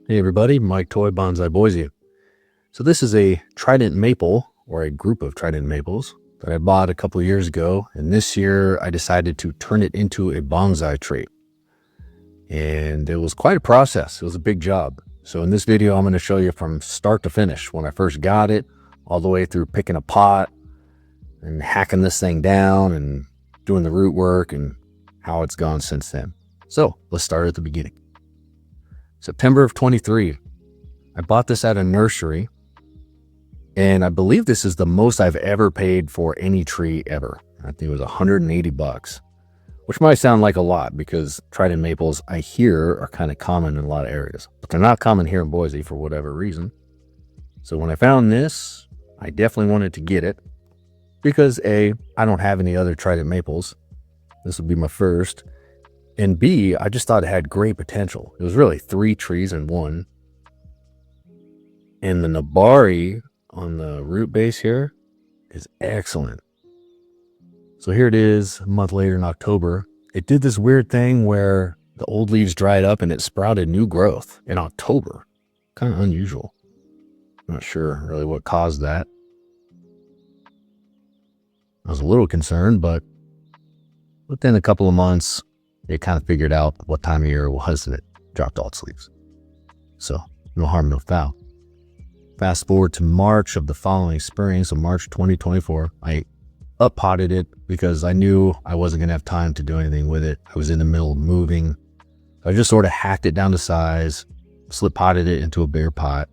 Hey everybody, Mike Toy, Bonsai, Boise. So this is a Trident maple, or a group of Trident maples, that I bought a couple of years ago. And this year I decided to turn it into a bonsai tree. And it was quite a process. It was a big job. So in this video, I'm going to show you from start to finish, when I first got it, all the way through picking a pot and hacking this thing down and doing the root work and how it's gone since then. So let's start at the beginning. September of 23, I bought this at a nursery, and I believe this is the most I've ever paid for any tree ever. I think it was 180 bucks, which might sound like a lot because Trident maples, I hear, are kind of common in a lot of areas, but they're not common here in Boise for whatever reason. So when I found this, I definitely wanted to get it because A, I don't have any other Trident maples. This would be my first. And B, I just thought it had great potential. It was really 3 trees in one. And the Nabari on the root base here is excellent. So here it is a month later in October. It did this weird thing where the old leaves dried up and it sprouted new growth in October. Kind of unusual. Not sure really what caused that. I was a little concerned, but within a couple of months, it kind of figured out what time of year it was, and it dropped all its leaves. So no harm, no foul. Fast forward to March of the following spring, so March 2024, I up-potted it because I knew I wasn't going to have time to do anything with it. I was in the middle of moving. So I just sort of hacked it down to size, slip-potted it into a bigger pot,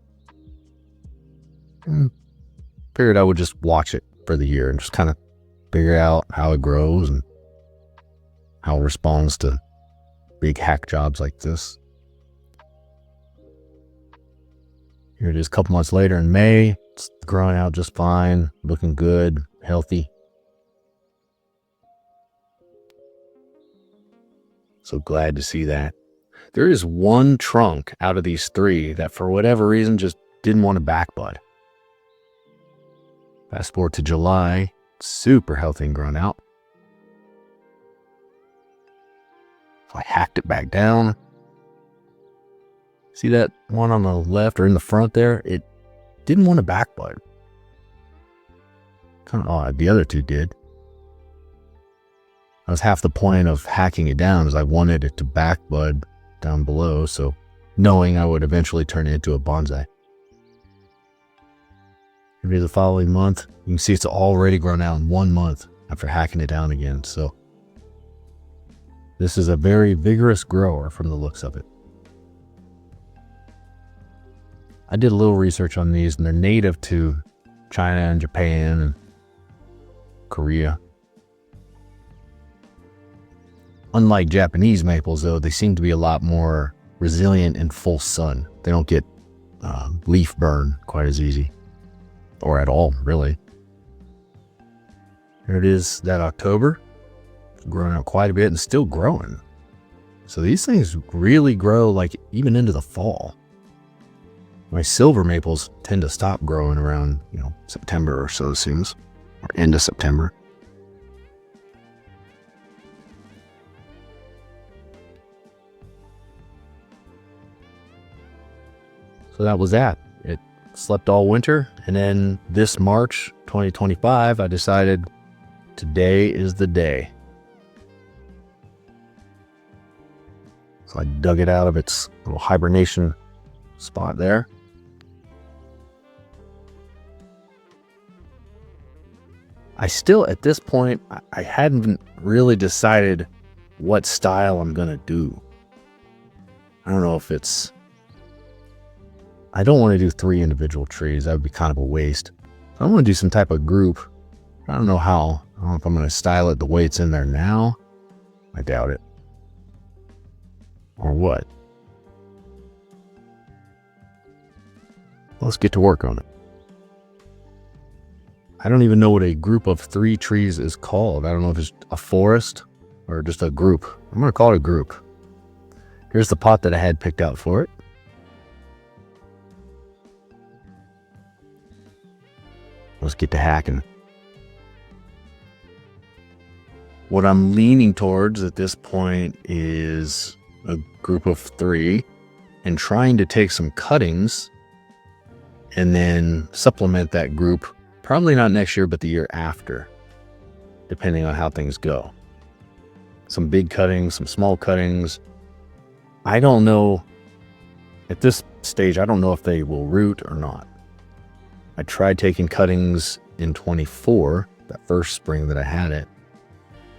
and figured I would just watch it for the year and just kind of figure out how it grows and how it responds to big hack jobs like this. Here it is a couple months later in May. It's growing out just fine, looking good, healthy. So glad to see that. There is one trunk out of these 3 that for whatever reason just didn't want to back bud. Fast forward to July, super healthy and grown out. I hacked it back down. See that one on the left or in the front there? It didn't want to back bud. Kind of odd. The other 2 did. That was half the point of hacking it down, is I wanted it to back bud down below, so knowing I would eventually turn it into a bonsai. Maybe the following month, you can see it's already grown out in 1 month after hacking it down again. So this is a very vigorous grower from the looks of it. I did a little research on these, and they're native to China and Japan and Korea. Unlike Japanese maples, though, they seem to be a lot more resilient in full sun. They don't get leaf burn quite as easy, or at all, really. Here it is that October. Growing out quite a bit and still growing. So these things really grow like even into the fall. My silver maples tend to stop growing around, September or so, it seems, or end of September. So that was that. It slept all winter, and then this March 2025, I decided today is the day. So I dug it out of its little hibernation spot there. I still, at this point, I hadn't really decided what style I'm going to do. I don't know if it's... I don't want to do 3 individual trees. That would be kind of a waste. I want to do some type of group. I don't know how. I don't know if I'm going to style it the way it's in there now. I doubt it. Or what? Let's get to work on it. I don't even know what a group of 3 trees is called. I don't know if it's a forest or just a group. I'm going to call it a group. Here's the pot that I had picked out for it. Let's get to hacking. What I'm leaning towards at this point is a group of 3. and trying to take some cuttings and then supplement that group, probably not next year, but the year after, depending on how things go. Some big cuttings, some small cuttings. I don't know. At this stage, I don't know if they will root or not. I tried taking cuttings in 24, that first spring that I had it,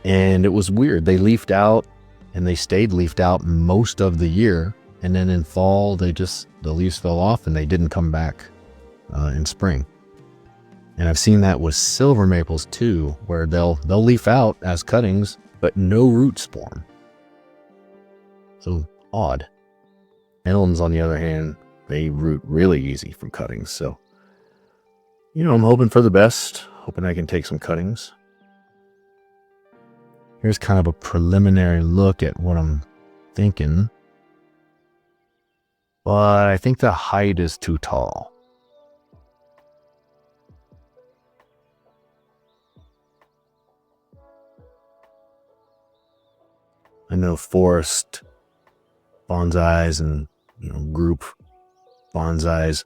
and it was weird. They leafed out, and they stayed leafed out most of the year, and then in fall, the leaves fell off, and they didn't come back in spring. And I've seen that with silver maples too, where they'll leaf out as cuttings, but no roots form. So odd. Elms, on the other hand, they root really easy from cuttings. So, I'm hoping for the best, hoping I can take some cuttings. Here's kind of a preliminary look at what I'm thinking. But I think the height is too tall. I know forest bonsais and group bonsais,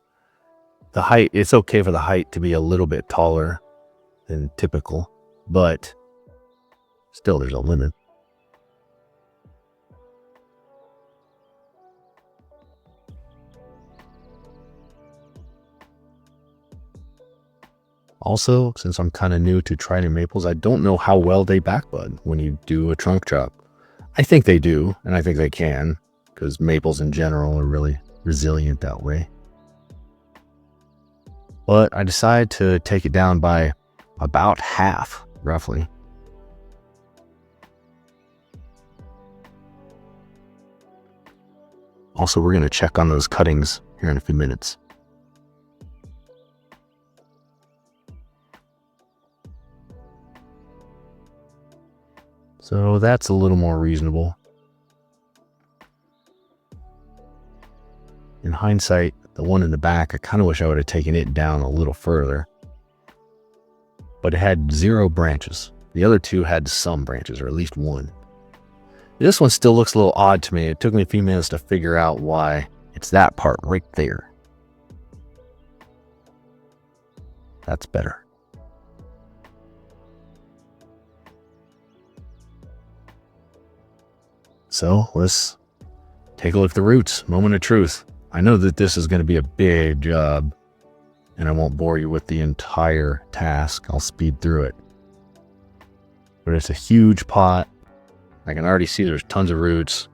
the height, it's okay for the height to be a little bit taller than typical, but still there's a limit. Also, since I'm kind of new to Trident maples, I don't know how well they backbud when you do a trunk chop. I think they do, and I think they can, because maples in general are really resilient that way. But I decided to take it down by about half, roughly. Also, we're going to check on those cuttings here in a few minutes. So that's a little more reasonable. In hindsight, the one in the back, I kind of wish I would have taken it down a little further. But it had 0 branches. The other two had some branches, or at least one. This one still looks a little odd to me. It took me a few minutes to figure out why it's that part right there. That's better. So let's take a look at the roots. Moment of truth. I know that this is going to be a big job, and I won't bore you with the entire task. I'll speed through it. But it's a huge pot. I can already see there's tons of roots.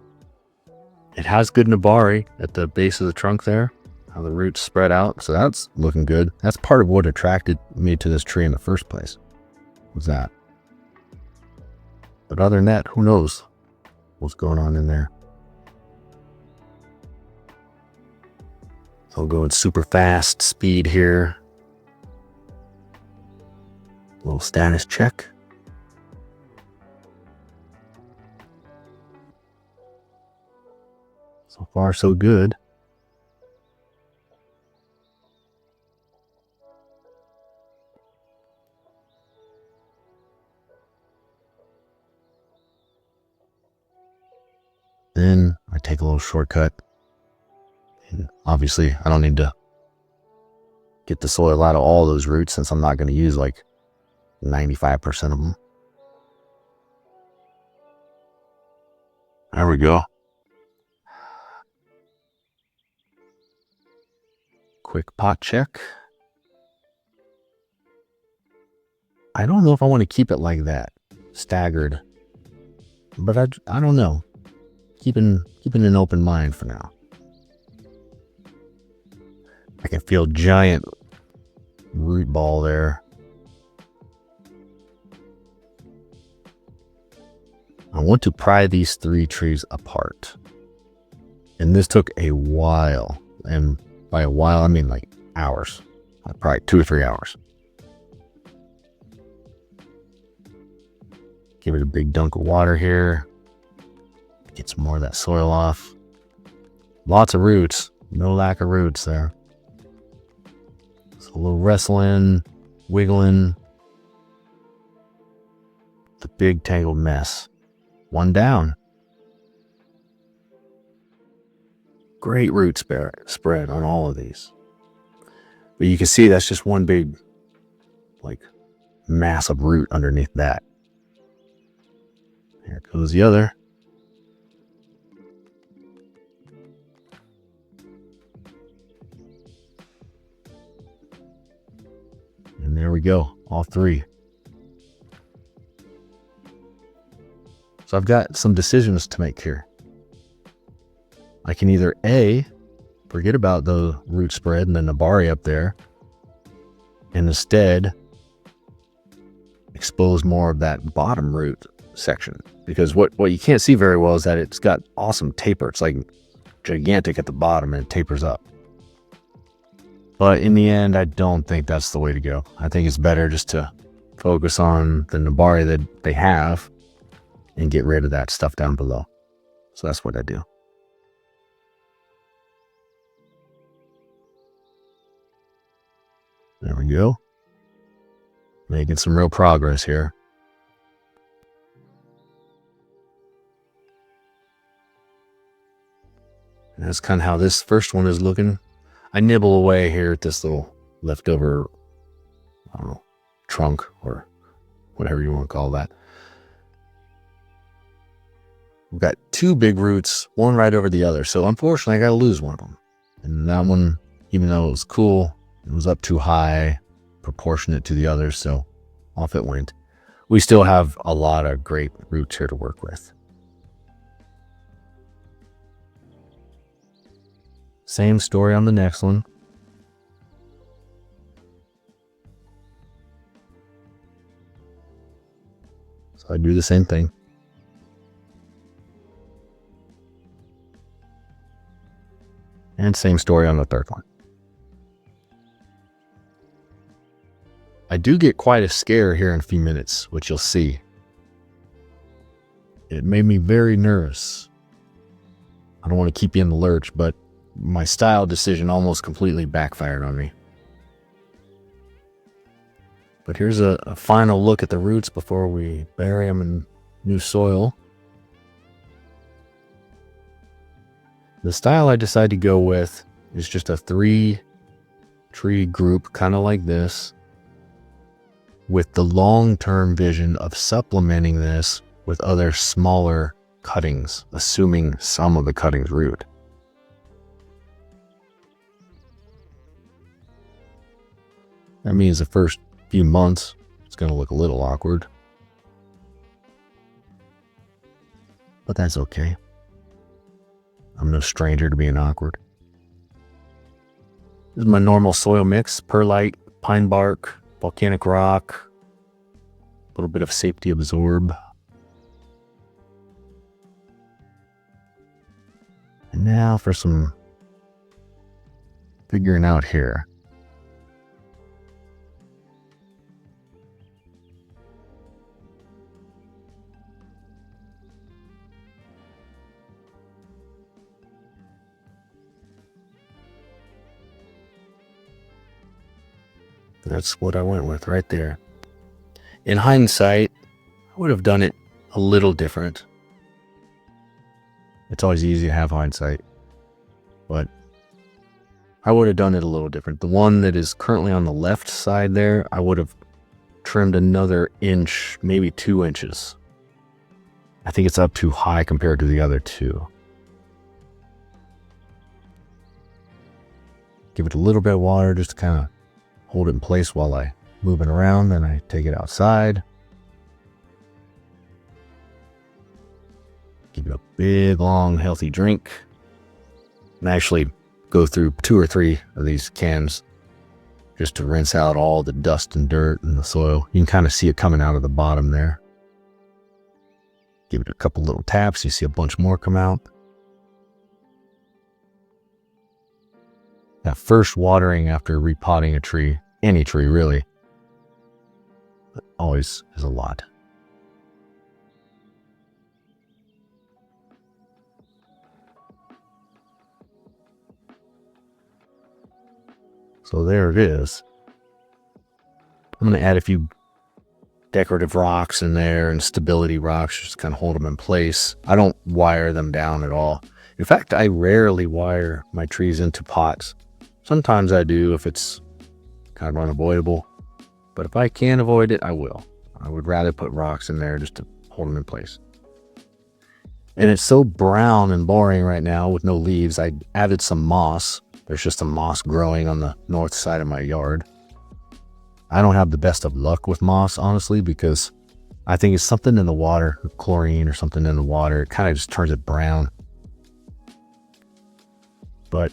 It has good nabari at the base of the trunk there, how the roots spread out. So that's looking good. That's part of what attracted me to this tree in the first place, was that. But other than that, who knows what's going on in there. So I'll go in super fast speed here. A little status check. So far, so good. Then I take a little shortcut. And obviously, I don't need to get the soil out of all those roots since I'm not going to use like 95% of them. There we go. Quick pot check. I don't know if I want to keep it like that, staggered. But I don't know. Keeping an open mind for now. I can feel giant root ball there. I want to pry these 3 trees apart. And this took a while. And by a while, I mean like hours. Probably 2 or 3 hours. Give it a big dunk of water here. Get some more of that soil off. Lots of roots. No lack of roots there. So a little wrestling, wiggling. The big tangled mess. One down. Great root spread on all of these. But you can see that's just one big, like, massive root underneath that. Here goes the other. And there we go, all three. So I've got some decisions to make here. I can either A, forget about the root spread and the nabari up there, and instead expose more of that bottom root section. Because what you can't see very well is that it's got awesome taper. It's like gigantic at the bottom and it tapers up. But in the end, I don't think that's the way to go. I think it's better just to focus on the nabari that they have and get rid of that stuff down below. So that's what I do. There we go. Making some real progress here. And that's kind of how this first one is looking. I nibble away here at this little leftover, I don't know, trunk or whatever you want to call that. We've got two big roots, one right over the other. So unfortunately, I got to lose one of them. And that one, even though it was cool, it was up too high, proportionate to the others. So off it went. We still have a lot of great roots here to work with. Same story on the next one. So I do the same thing. And same story on the third one. I do get quite a scare here in a few minutes, which you'll see. It made me very nervous. I don't want to keep you in the lurch, but my style decision almost completely backfired on me. But here's a final look at the roots before we bury them in new soil. The style I decided to go with is just a 3-tree group, kind of like this, with the long-term vision of supplementing this with other smaller cuttings, assuming some of the cuttings root. That means the first few months, it's going to look a little awkward. But that's okay. I'm no stranger to being awkward. This is my normal soil mix: perlite, pine bark, volcanic rock, a little bit of safety absorb. And now for some figuring out here. That's what I went with right there. In hindsight, I would have done it a little different. It's always easy to have hindsight, but I would have done it a little different. The one that is currently on the left side there, I would have trimmed another inch, maybe 2 inches. I think it's up too high compared to the other two. Give it a little bit of water just to kind of hold it in place while I move it around, then I take it outside. Give it a big, long, healthy drink. And actually go through 2 or 3 of these cans just to rinse out all the dust and dirt in the soil. You can kind of see it coming out of the bottom there. Give it a couple little taps, you see a bunch more come out. That first watering after repotting a tree, any tree really, always is a lot. So there it is. I'm going to add a few decorative rocks in there and stability rocks, just kind of hold them in place. I don't wire them down at all. In fact, I rarely wire my trees into pots. Sometimes I do if it's kind of unavoidable, but if I can avoid it, I will. I would rather put rocks in there just to hold them in place. And it's so brown and boring right now with no leaves. I added some moss. There's just some moss growing on the north side of my yard. I don't have the best of luck with moss, honestly, because I think it's something in the water, chlorine or something in the water. It kind of just turns it brown. But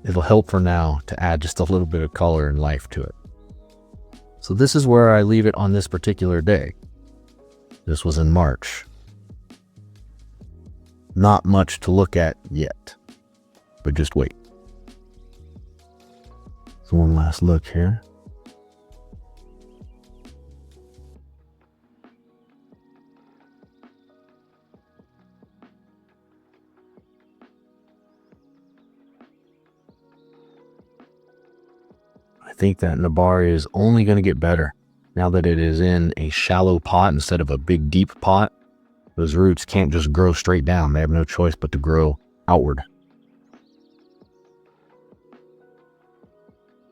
it'll help for now to add just a little bit of color and life to it. So this is where I leave it on this particular day. This was in March. Not much to look at yet, but just wait. So one last look here. I think that Nursery is only going to get better now that it is in a shallow pot instead of a big deep pot. Those roots can't just grow straight down. They have no choice but to grow outward,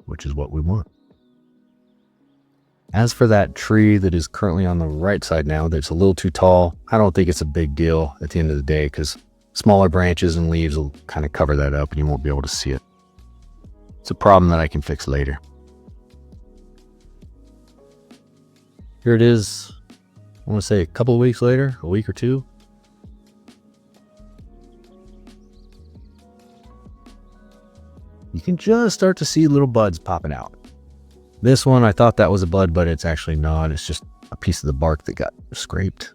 which is what we want. As for that tree that is currently on the right side now, that's a little too tall, I don't think it's a big deal at the end of the day because smaller branches and leaves will kind of cover that up and you won't be able to see it. It's a problem that I can fix later. Here it is, I want to say a couple of weeks later, a week or two. You can just start to see little buds popping out. This one, I thought that was a bud, but it's actually not. It's just a piece of the bark that got scraped.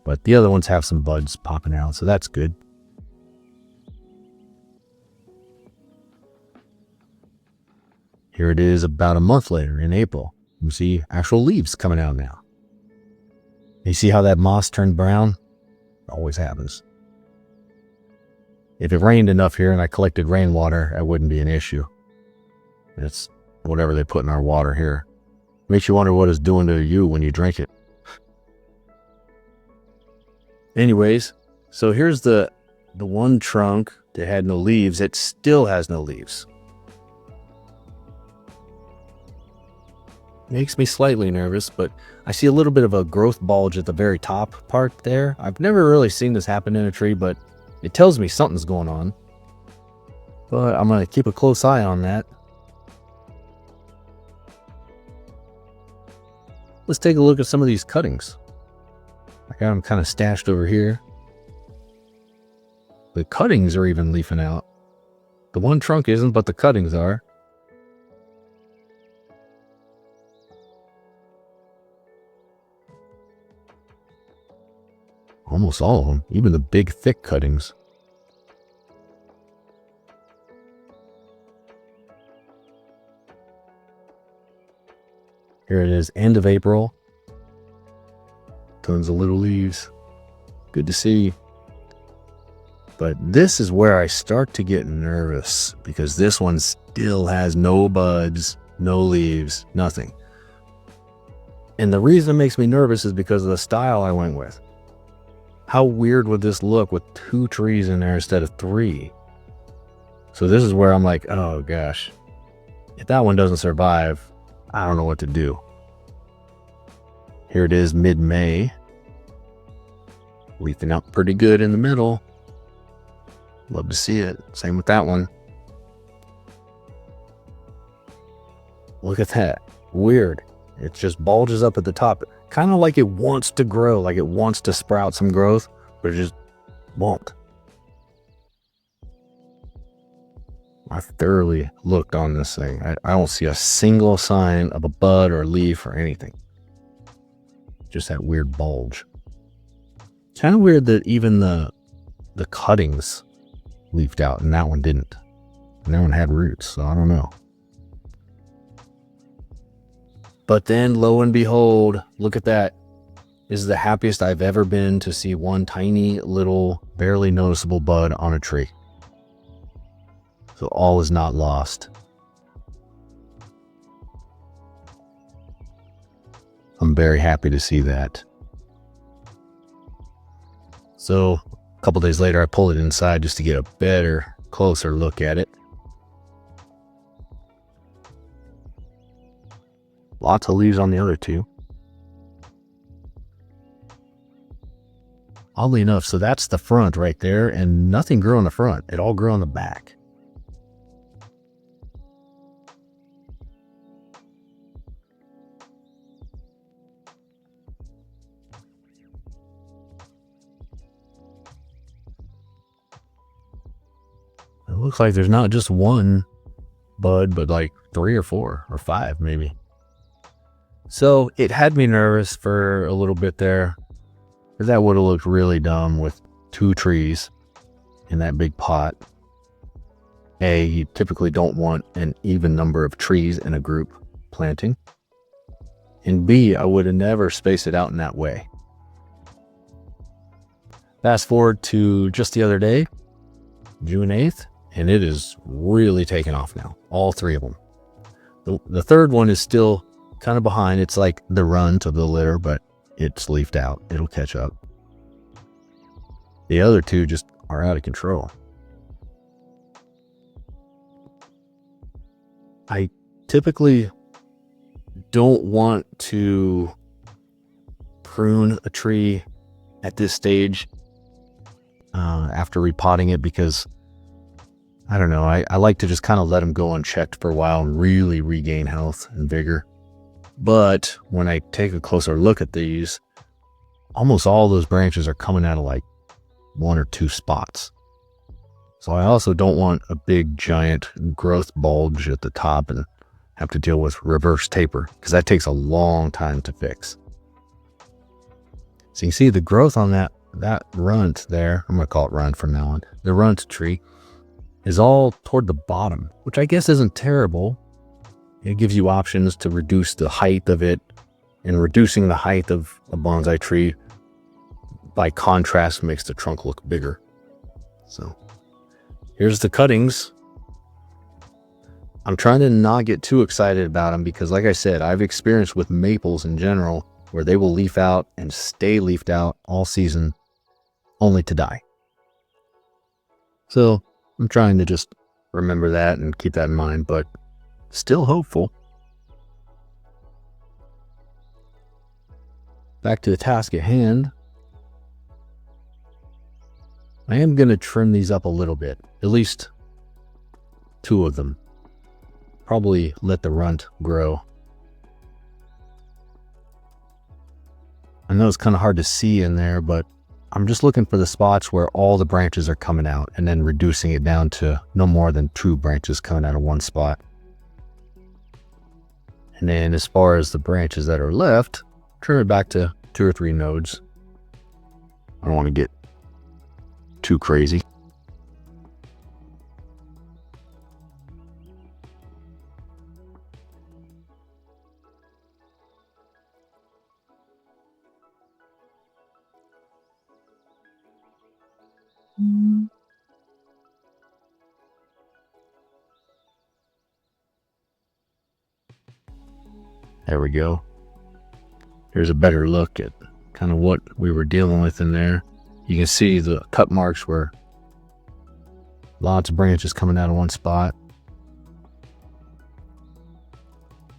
But the other ones have some buds popping out, so that's good. Here it is about a month later in April. You see actual leaves coming out now. You see how that moss turned brown? It always happens. If it rained enough here and I collected rainwater, that wouldn't be an issue. It's whatever they put in our water here. Makes you wonder what it's doing to you when you drink it. Anyways, so here's the one trunk that had no leaves. It still has no leaves. Makes me slightly nervous, but I see a little bit of a growth bulge at the very top part there. I've never really seen this happen in a tree, but it tells me something's going on. But I'm going to keep a close eye on that. Let's take a look at some of these cuttings. I got them kind of stashed over here. The cuttings are even leafing out. The one trunk isn't, but the cuttings are. Almost all of them, even the big thick cuttings. Here it is, end of April. Tons of little leaves. Good to see. But this is where I start to get nervous because this one still has no buds, no leaves, nothing. And the reason it makes me nervous is because of the style I went with. How weird would this look with 2 trees in there instead of 3? So this is where I'm like, oh gosh, if that one doesn't survive, I don't know what to do. Here it is mid-May. Leafing out pretty good in the middle. Love to see it. Same with that one. Look at that. Weird. It just bulges up at the top. Kind of like it wants to grow, like it wants to sprout some growth, but it just won't. I've thoroughly looked on this thing. I don't see a single sign of a bud or leaf or anything. Just that weird bulge. Kind of weird that even the cuttings leafed out and that one didn't. And that one had roots, so I don't know. But then, lo and behold, look at that. This is the happiest I've ever been to see one tiny little, barely noticeable bud on a tree. So all is not lost. I'm very happy to see that. So a couple days later, I pulled it inside just to get a better, closer look at it. Lots of leaves on the other two. Oddly enough, so that's the front right there, and nothing grew on the front. It all grew on the back. It looks like there's not just one bud, but like 3 or 4 or 5 maybe. So it had me nervous for a little bit there, because that would have looked really dumb with 2 trees in that big pot. A, you typically don't want an even number of trees in a group planting. And B, I would have never spaced it out in that way. Fast forward to just the other day, June 8th, and it is really taking off now, all 3 of them. The third one is still kind of behind. It's like the runt of the litter, but it's leafed out. It'll catch up. The other 2 just are out of control. I typically don't want to prune a tree at this stage after repotting it, because I don't know, I like to just kind of let them go unchecked for a while and really regain health and vigor. But when I take a closer look at these, almost all those branches are coming out of like 1 or 2 spots. So I also don't want a big giant growth bulge at the top and have to deal with reverse taper, because that takes a long time to fix. So you can see the growth on that runt there, I'm going to call it runt from now on, the runt tree is all toward the bottom, which I guess isn't terrible. It gives you options to reduce the height of it, and reducing the height of a bonsai tree by contrast makes the trunk look bigger. So here's the cuttings. I'm trying to not get too excited about them, because like I said, I've experienced with maples in general where they will leaf out and stay leafed out all season only to die. So I'm trying to just remember that and keep that in mind, but still hopeful. Back to the task at hand. I am going to trim these up a little bit, at least 2 of them. Probably let the runt grow. I know it's kind of hard to see in there, but I'm just looking for the spots where all the branches are coming out, and then reducing it down to no more than 2 branches coming out of one spot. And then as far as the branches that are left, trim it back to 2 or 3 nodes. I don't want to get too crazy. There we go. Here's a better look at kind of what we were dealing with in there. You can see the cut marks where lots of branches coming out of one spot.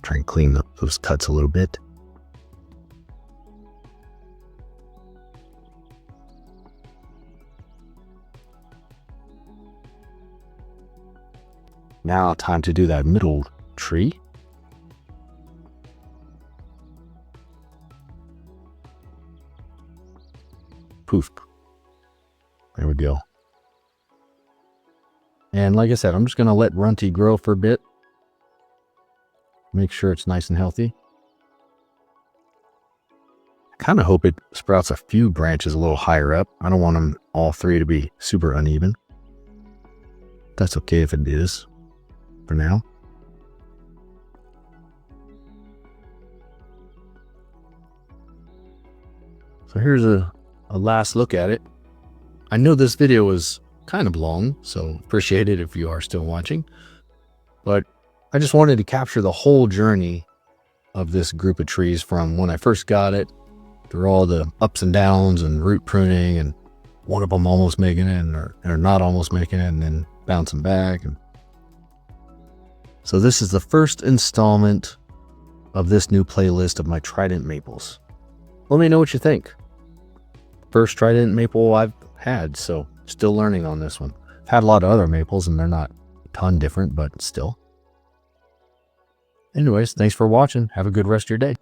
Try and clean those cuts a little bit. Now time to do that middle tree. Poof. There we go. And like I said, I'm just going to let Runty grow for a bit. Make sure it's nice and healthy. I kind of hope it sprouts a few branches a little higher up. I don't want them all 3 to be super uneven. That's okay if it is for now. So here's a last look at it. I know this video was kind of long, so appreciate it if you are still watching. But I just wanted to capture the whole journey of this group of trees from when I first got it, through all the ups and downs and root pruning and one of them almost making it or not almost making it and then bouncing back. And so this is the first installment of this new playlist of my Trident maples. Let me know what you think. First Trident maple I've had, so still learning on this one. I've had a lot of other maples and they're not a ton different, but still. Anyways, thanks for watching. Have a good rest of your day.